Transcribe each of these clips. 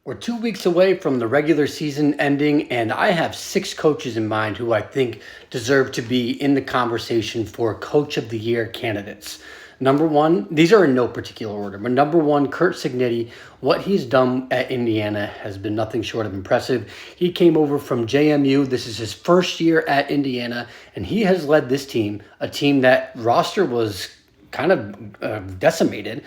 We're 2 weeks away from the regular season ending, and I have six coaches in mind who I think deserve to be in the conversation for Coach of the Year candidates. Number one, these are in no particular order, but number one, Curt Cignetti. What he's done at Indiana has been nothing short of impressive. He came over from JMU. This is his first year at Indiana, and he has led this team, a team that roster was kind of decimated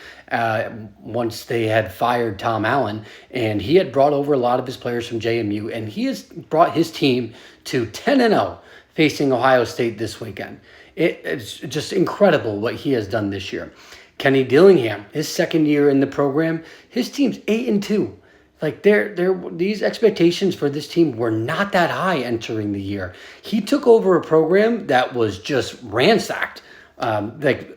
once they had fired Tom Allen, and he had brought over a lot of his players from JMU, and he has brought his team to 10-0 facing Ohio State this weekend. It's just incredible what he has done this year. Kenny Dillingham, his second year in the program, his team's 8-2. Like these expectations for this team were not that high entering the year. He took over a program that was just ransacked,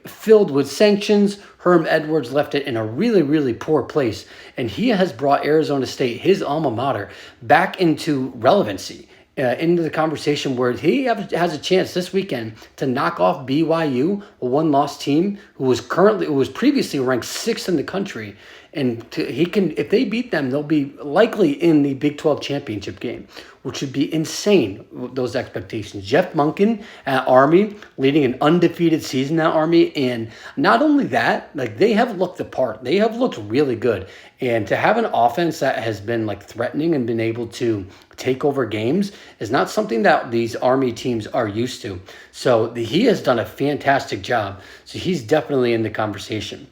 filled with sanctions. Herm Edwards left it in a really, really poor place. And he has brought Arizona State, his alma mater, back into relevancy, into the conversation where he has a chance this weekend to knock off BYU, a one-loss team who was previously ranked sixth in the country. And if they beat them, they'll be likely in the Big 12 championship game, which would be insane, those expectations. Jeff Monken at Army, leading an undefeated season at Army. And not only that, they have looked the part. They have looked really good. And to have an offense that has been threatening and been able to take over games is not something that these Army teams are used to. So he has done a fantastic job. So he's definitely in the conversation.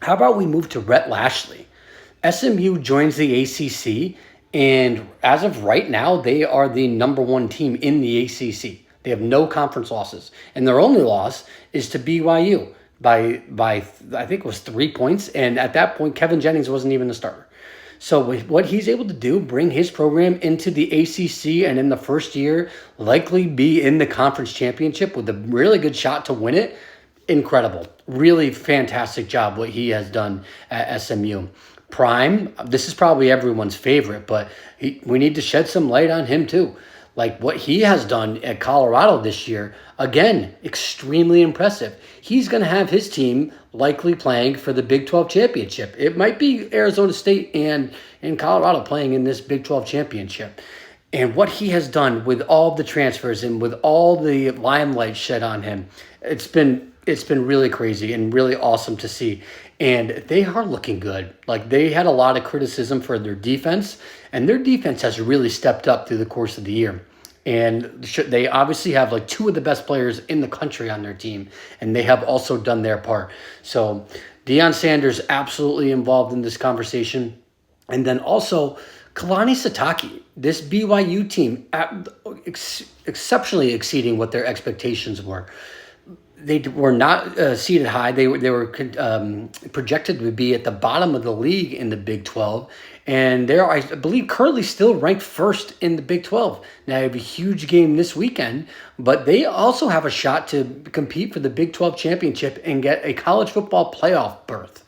How about we move to Rhett Lashley? SMU joins the ACC, and as of right now, they are the number one team in the ACC. They have no conference losses, and their only loss is to BYU by I think it was 3 points, and at that point, Kevin Jennings wasn't even the starter. So what he's able to do, bring his program into the ACC, and in the first year, likely be in the conference championship with a really good shot to win it. Incredible. Really fantastic job what he has done at SMU. Prime, this is probably everyone's favorite, but we need to shed some light on him too. What he has done at Colorado this year, again, extremely impressive. He's going to have his team likely playing for the Big 12 championship. It might be Arizona State and Colorado playing in this Big 12 championship. And what he has done with all the transfers and with all the limelight shed on him, it's been really crazy and really awesome to see. And they are looking good. They had a lot of criticism for their defense, and their defense has really stepped up through the course of the year. And they obviously have two of the best players in the country on their team, and they have also done their part. So Deion Sanders absolutely involved in this conversation. And then also Kalani Sitake, this BYU team, exceptionally exceeding what their expectations were. They were not seated high. They were projected to be at the bottom of the league in the Big 12. And they're, I believe, currently still ranked first in the Big 12. Now, they have a huge game this weekend, but they also have a shot to compete for the Big 12 championship and get a college football playoff berth.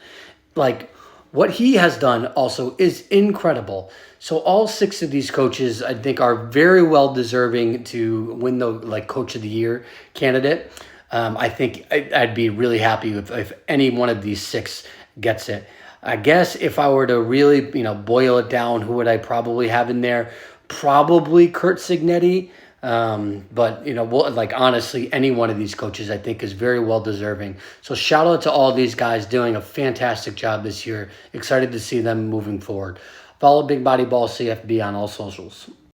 What he has done also is incredible. So all six of these coaches, I think, are very well deserving to win the Coach of the Year candidate. I think I'd be really happy if any one of these six gets it. I guess if I were to really, boil it down, who would I probably have in there? Probably Curt Cignetti. But, honestly, any one of these coaches I think is very well deserving. So shout out to all these guys doing a fantastic job this year. Excited to see them moving forward. Follow Big Body Ball CFB on all socials.